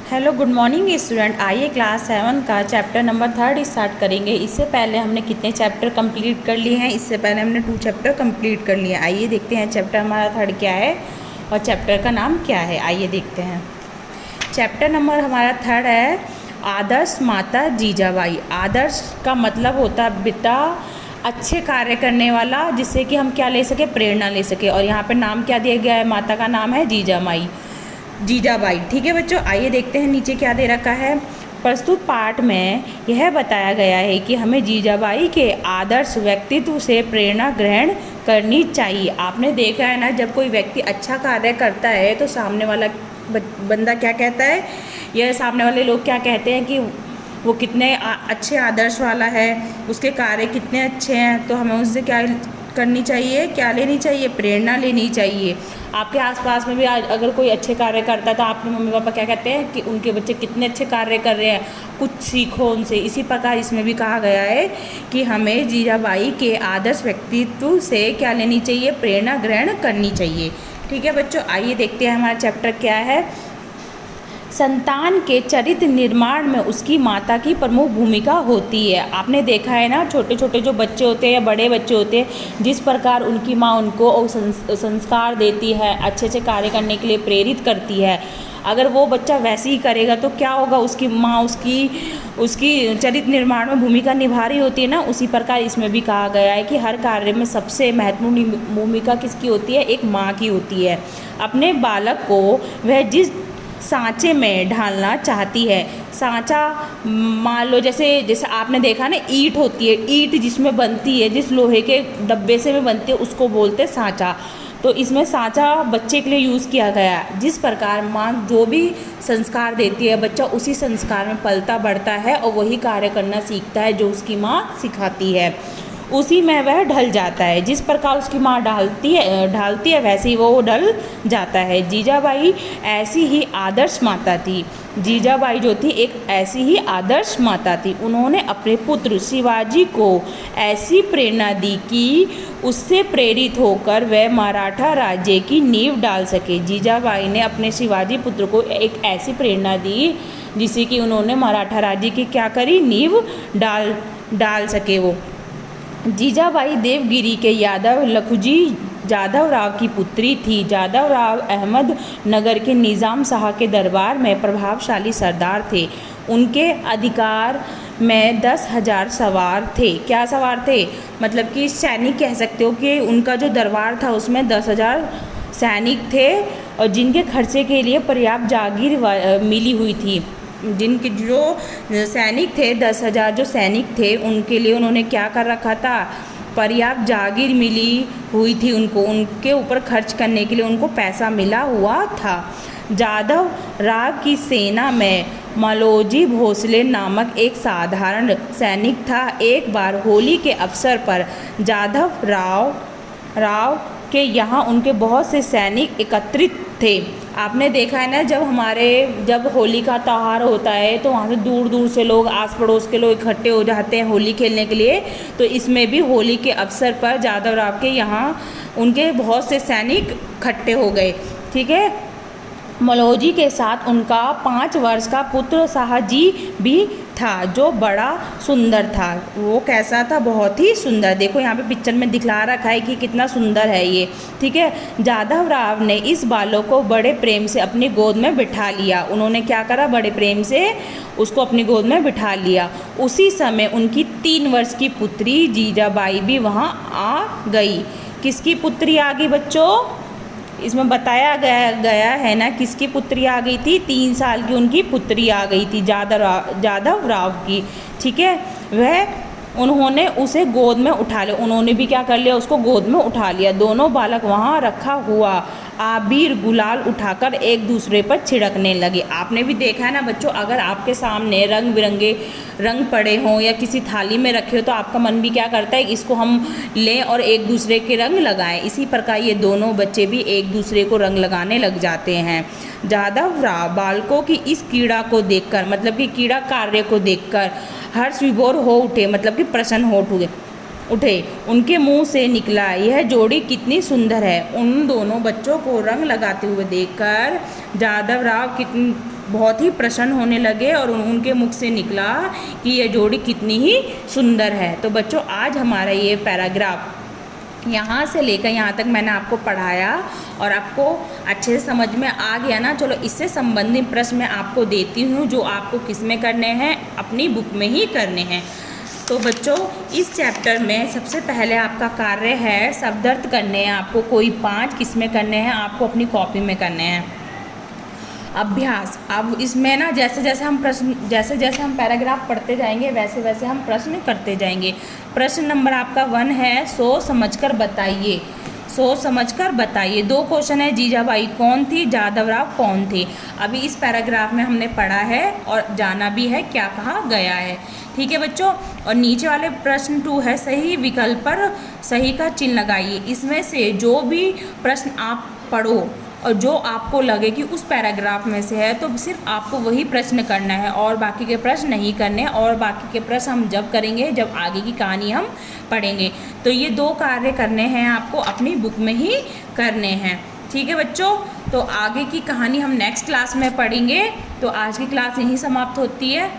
Hello good morning student. आइए class 7 का chapter number 3 start करेंगे। इससे पहले हमने कितने चैप्टर कंप्लीट कर लिए हैं? इससे पहले हमने 2 चैप्टर कंप्लीट कर लिए। आइए देखते हैं चैप्टर हमारा 3 क्या है और चैप्टर का नाम क्या है। आइए देखते हैं। चैप्टर नंबर हमारा 3 है आदर्श माता जीजाबाई। आदर्श का मतलब होता है बेटा अच्छे कार्य करने वाला, जिससे कि हम क्या ले सके, प्रेरणा ले सके। और यहाँ पे नाम क्या दिया गया है? माता का नाम है जीजाबाई। ठीक है बच्चों, आइए देखते हैं नीचे क्या दे रखा है। प्रस्तुत पाठ में यह बताया गया है कि हमें जीजाबाई के आदर्श व्यक्तित्व से प्रेरणा ग्रहण करनी चाहिए। आपने देखा है ना, जब कोई व्यक्ति अच्छा कार्य करता है तो सामने वाला बंदा क्या कहता है, यह सामने वाले लोग क्या कहते हैं कि वो कितने अच्छे आदर्श वाला है, उसके कार्य कितने अच्छे हैं। तो हमें उससे क्या करनी चाहिए, क्या लेनी चाहिए, प्रेरणा लेनी चाहिए। आपके आसपास में भी अगर कोई अच्छे कार्य करता है तो आपके मम्मी पापा क्या कहते हैं कि उनके बच्चे कितने अच्छे कार्य कर रहे हैं, कुछ सीखो उनसे। इसी प्रकार इसमें भी कहा गया है कि हमें जीजाबाई के आदर्श व्यक्तित्व से क्या लेनी चाहिए, प्रेरणा ग्रहण करनी चाहिए। ठीक है बच्चों, आइए देखते हैं हमारा चैप्टर क्या है। संतान के चरित्र निर्माण में उसकी माता की प्रमुख भूमिका होती है। आपने देखा है ना, छोटे छोटे जो बच्चे होते हैं या बड़े बच्चे होते हैं, जिस प्रकार उनकी माँ उनको संस्कार देती है, अच्छे अच्छे कार्य करने के लिए प्रेरित करती है। अगर वो बच्चा वैसे ही करेगा तो क्या होगा, उसकी माँ उसकी चरित्र निर्माण में भूमिका निभा रही होती है ना। उसी प्रकार इसमें भी कहा गया है कि हर कार्य में सबसे महत्वपूर्ण भूमिका किसकी होती है? एक माँ की होती है। अपने बालक को वह जिस सांचे में ढालना चाहती है, सांचा मान लो जैसे आपने देखा ना, ईंट होती है, ईंट जिसमें बनती है, जिस लोहे के डब्बे से में बनती है, उसको बोलते हैं सांचा। तो इसमें सांचा बच्चे के लिए यूज़ किया गया। जिस प्रकार माँ जो भी संस्कार देती है, बच्चा उसी संस्कार में पलता बढ़ता है और वही कार्य करना सीखता है जो उसकी माँ सिखाती है, उसी में वह ढल जाता है। जिस प्रकार उसकी माँ ढालती है वैसे ही वो ढल जाता है। जीजाबाई ऐसी ही आदर्श माता थी। जीजाबाई जो थी एक ऐसी ही आदर्श माता थी। उन्होंने अपने पुत्र शिवाजी को ऐसी प्रेरणा दी कि उससे प्रेरित होकर वह मराठा राज्य की नींव डाल सके। जीजाबाई ने अपने शिवाजी पुत्र को एक ऐसी प्रेरणा दी जिससे कि उन्होंने मराठा राज्य की क्या करी, नींव डाल सके वो। जीजाबाई देवगिरी के यादव लखुजी जाधव राव की पुत्री थी। जाधव राव अहमद नगर के निज़ाम शाह के दरबार में प्रभावशाली सरदार थे। उनके अधिकार में 10,000 सवार थे। क्या सवार थे? मतलब कि सैनिक कह सकते हो कि उनका जो दरबार था उसमें 10,000 सैनिक थे और जिनके खर्चे के लिए पर्याप्त जागीर मिली हुई थी। जिनके जो सैनिक थे, 10,000 जो सैनिक थे, उनके लिए उन्होंने क्या कर रखा था, पर्याप्त जागीर मिली हुई थी उनको, उनके ऊपर खर्च करने के लिए उनको पैसा मिला हुआ था। जाधव राव की सेना में मलोजी भोसले नामक एक साधारण सैनिक था। एक बार होली के अवसर पर जाधव राव के यहाँ उनके बहुत से सैनिक एकत्रित थे। आपने देखा है ना, जब होली का त्यौहार होता है तो वहाँ से दूर दूर से लोग, आस पड़ोस के लोग इकट्ठे हो जाते हैं होली खेलने के लिए। तो इसमें भी होली के अवसर पर जाधव राव के यहाँ उनके बहुत से सैनिक इकट्ठे हो गए। ठीक है, मलोजी के साथ उनका 5 वर्ष का पुत्र शाहजी भी था, जो बड़ा सुंदर था। वो कैसा था? बहुत ही सुंदर। देखो यहाँ पे पिक्चर में दिखला रखा है कि कितना सुंदर है ये। ठीक है, जाधव राव ने इस बालक को बड़े प्रेम से अपनी गोद में बिठा लिया। उन्होंने क्या करा? बड़े प्रेम से उसको अपनी गोद में बिठा लिया। उसी समय उनकी 3 वर्ष की पुत्री जीजाबाई भी वहाँ आ गई। किसकी पुत्री आ गई बच्चों? इसमें बताया गया है ना, किसकी पुत्री आ गई थी? 3 साल की उनकी पुत्री आ गई थी, जाधव राव की। ठीक है, उन्होंने उसे गोद में उठा लिया। उन्होंने भी क्या कर लिया? उसको गोद में उठा लिया। दोनों बालक वहाँ रखा हुआ आबीर गुलाल उठाकर एक दूसरे पर छिड़कने लगे। आपने भी देखा है ना बच्चों, अगर आपके सामने रंग बिरंगे रंग पड़े हों या किसी थाली में रखे हो तो आपका मन भी क्या करता है, इसको हम लें और एक दूसरे के रंग लगाएं। इसी प्रकार ये दोनों बच्चे भी एक दूसरे को रंग लगाने लग जाते हैं। जाधव राव बालकों की इस कीड़ा को देखकर, मतलब कि कीड़ा कार्य को देखकर हर्ष विभोर हो उठे, मतलब कि प्रसन्न हो उठे। उनके मुंह से निकला, यह जोड़ी कितनी सुंदर है। उन दोनों बच्चों को रंग लगाते हुए देखकर जाधव राव बहुत ही प्रसन्न होने लगे और उनके मुख से निकला कि ये जोड़ी कितनी ही सुंदर है। तो बच्चों आज हमारा ये पैराग्राफ यहाँ से लेकर यहाँ तक मैंने आपको पढ़ाया और आपको अच्छे से समझ में आ गया ना। चलो इससे संबंधित प्रश्न मैं आपको देती हूँ जो आपको किस में करने हैं, अपनी बुक में ही करने हैं। तो बच्चों इस चैप्टर में सबसे पहले आपका कार्य है शब्दार्थ करने हैं आपको। कोई 5 किस में करने हैं, आपको अपनी कॉपी में करने हैं। अभ्यास, अब इसमें ना जैसे जैसे हम पैराग्राफ पढ़ते जाएंगे वैसे वैसे हम प्रश्न करते जाएंगे। प्रश्न नंबर आपका 1 है सोच समझकर बताइए। सोच समझकर बताइए। 2 क्वेश्चन है, जीजाबाई कौन थी, जादवराव कौन थे। अभी इस पैराग्राफ में हमने पढ़ा है और जाना भी है क्या कहा गया है। ठीक है बच्चों। और नीचे वाले प्रश्न 2 है सही विकल्प पर सही का चिन्ह लगाइए। इसमें से जो भी प्रश्न आप पढ़ो और जो आपको लगे कि उस पैराग्राफ में से है तो सिर्फ आपको वही प्रश्न करना है और बाकी के प्रश्न नहीं करने। और बाकी के प्रश्न हम जब करेंगे जब आगे की कहानी हम पढ़ेंगे। तो ये 2 कार्य करने हैं आपको अपनी बुक में ही करने हैं। ठीक है बच्चों। तो आगे की कहानी हम नेक्स्ट क्लास में पढ़ेंगे। तो आज की क्लास यहीं समाप्त होती है।